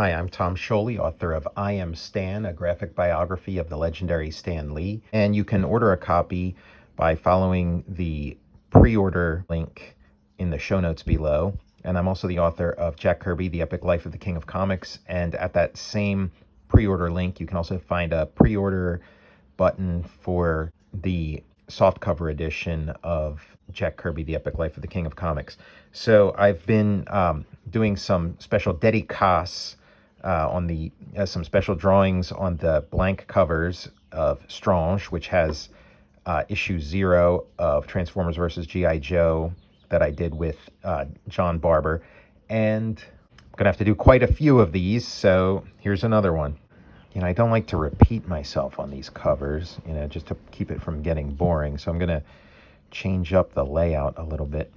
Hi, I'm Tom Scioli, author of I Am Stan, a graphic biography of the legendary Stan Lee. And you can order a copy by following the pre-order link in the show notes below. And I'm also the author of Jack Kirby, The Epic Life of the King of Comics. And at that same pre-order link, you can also find a pre-order button for the softcover edition of Jack Kirby, The Epic Life of the King of Comics. So I've been doing some special dedicaces on the some special drawings on the blank covers of Strange, which has issue 0 of Transformers vs. G.I. Joe that I did with John Barber. And I'm going to have to do quite a few of these, so here's another one. I don't like to repeat myself on these covers, just to keep it from getting boring. So I'm going to change up the layout a little bit.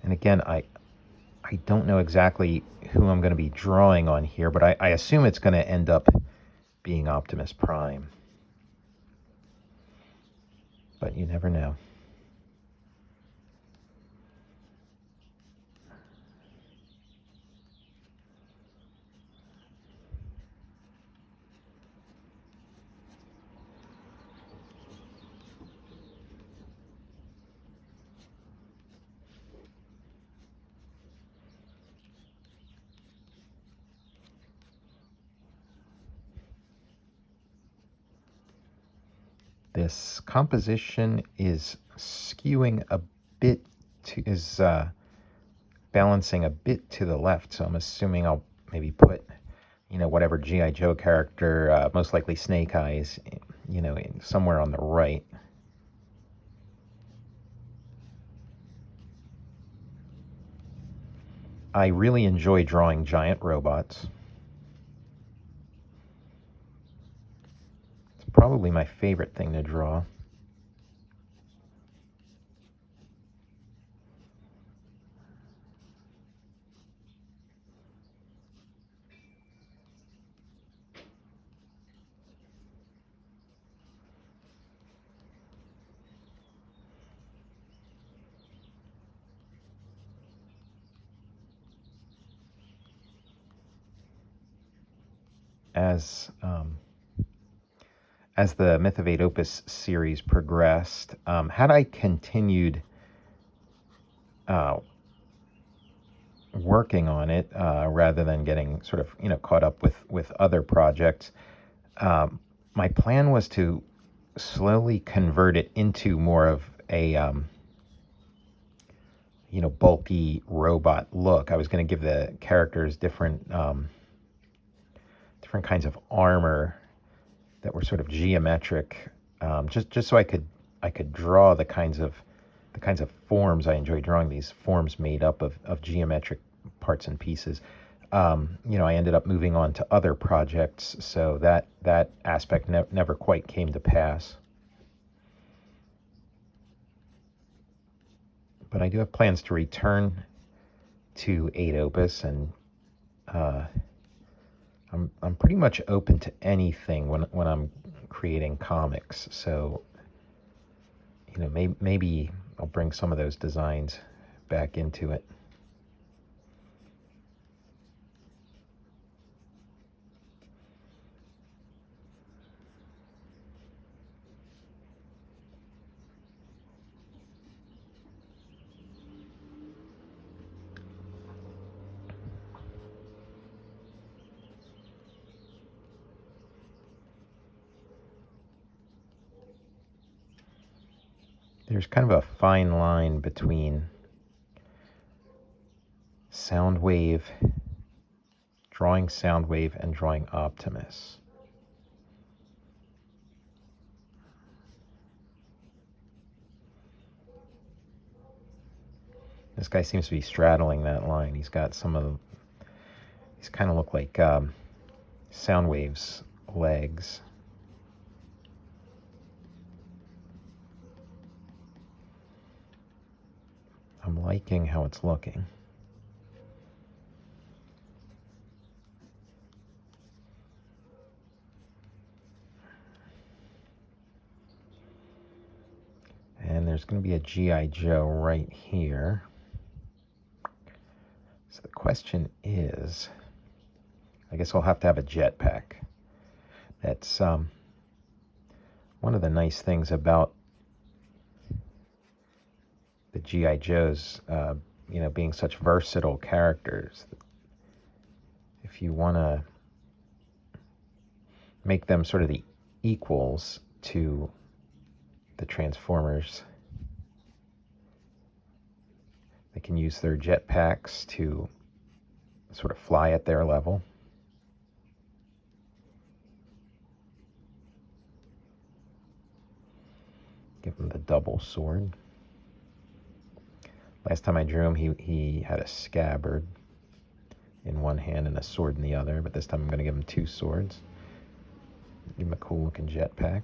And again, I don't know exactly who I'm going to be drawing on here, but I assume it's going to end up being Optimus Prime. But you never know. This composition is skewing a bit is balancing a bit to the left, so I'm assuming I'll maybe put, whatever G.I. Joe character, most likely Snake Eyes, somewhere on the right. I really enjoy drawing giant robots. Probably my favorite thing to draw. As the Myth of Eight Opus series progressed, had I continued working on it rather than getting sort of caught up with other projects, my plan was to slowly convert it into more of a bulky robot look. I was going to give the characters different kinds of armor that were sort of geometric, just so I could draw the kinds of forms I enjoy drawing. These forms made up of geometric parts and pieces. I ended up moving on to other projects, so that aspect never quite came to pass. But I do have plans to return to 8 Opus, and I'm pretty much open to anything when I'm creating comics. So, maybe I'll bring some of those designs back into it. There's kind of a fine line between drawing Soundwave and drawing Optimus. This guy seems to be straddling that line. He's got these kind of look like Soundwave's legs. I'm liking how it's looking. And there's going to be a G.I. Joe right here. So the question is, I guess I'll have to have a jetpack. That's one of the nice things about the G.I. Joes, being such versatile characters. If you want to make them sort of the equals to the Transformers, they can use their jetpacks to sort of fly at their level. Give him the double sword. Last time I drew him, he had a scabbard in one hand and a sword in the other, but this time I'm going to give him two swords. Give him a cool looking jetpack.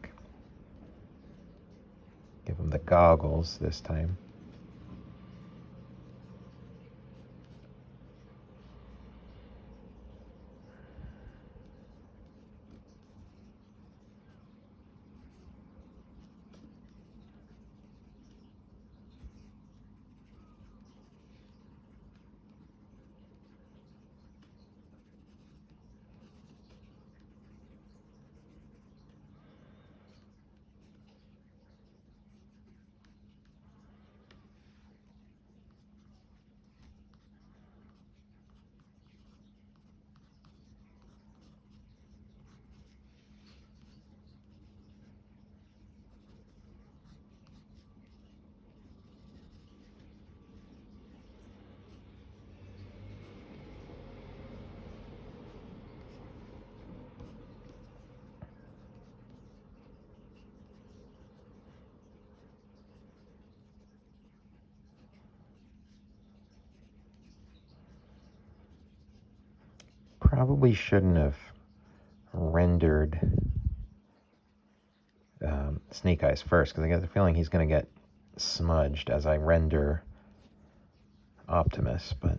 Give him the goggles this time. Probably shouldn't have rendered Snake Eyes first, because I get the feeling he's going to get smudged as I render Optimus, but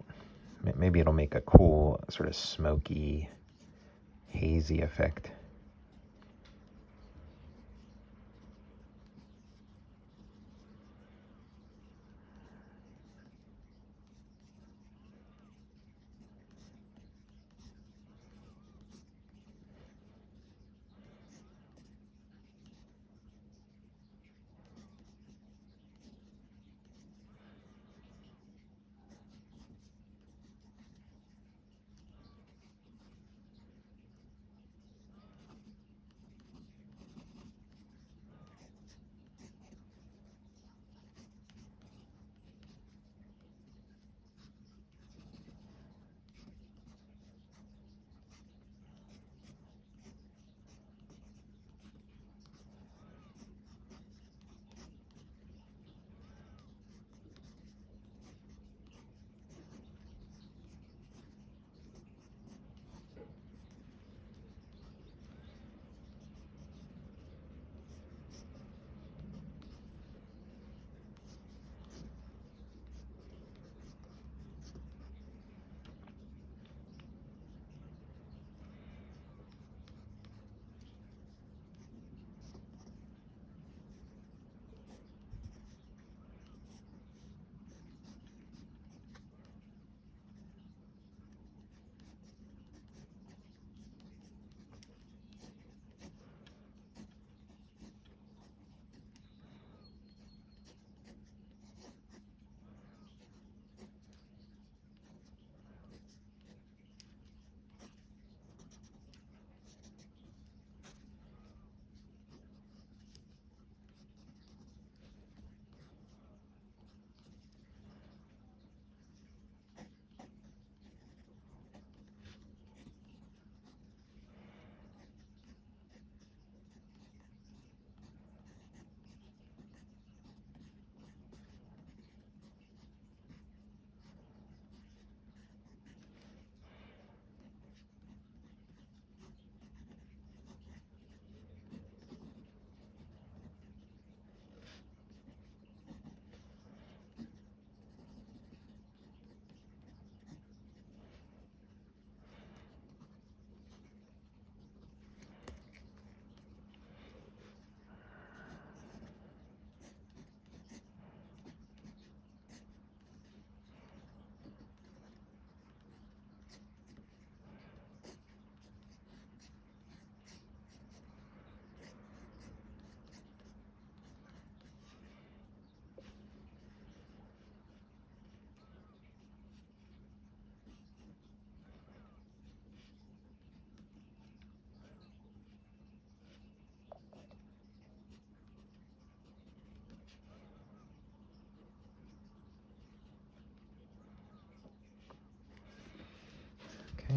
maybe it'll make a cool sort of smoky, hazy effect.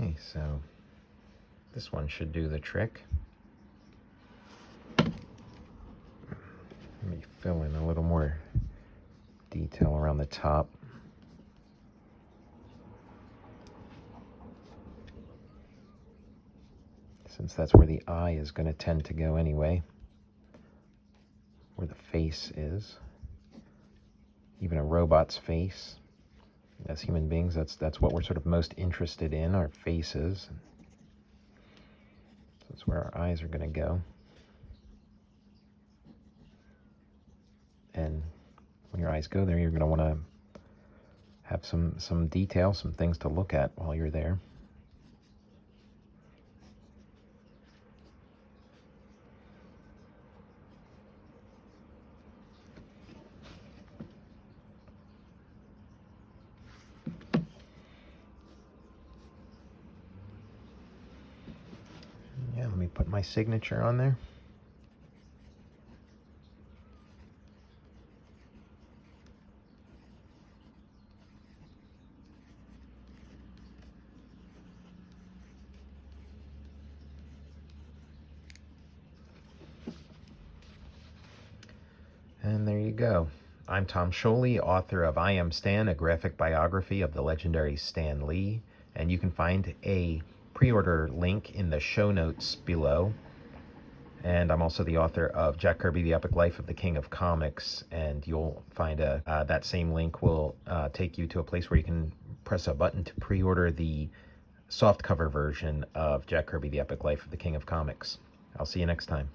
Okay, so this one should do the trick. Let me fill in a little more detail around the top. Since that's where the eye is going to tend to go anyway, where the face is. Even a robot's face, as human beings, that's what we're sort of most interested in, our faces. So that's where our eyes are going to go. And when your eyes go there, you're going to want to have some detail, some things to look at while you're there. Yeah, let me put my signature on there. And there you go. I'm Tom Scioli, author of I Am Stan, a graphic biography of the legendary Stan Lee. And you can find a pre-order link in the show notes below. And I'm also the author of Jack Kirby, The Epic Life of the King of Comics. And you'll find that same link will take you to a place where you can press a button to pre-order the softcover version of Jack Kirby, The Epic Life of the King of Comics. I'll see you next time.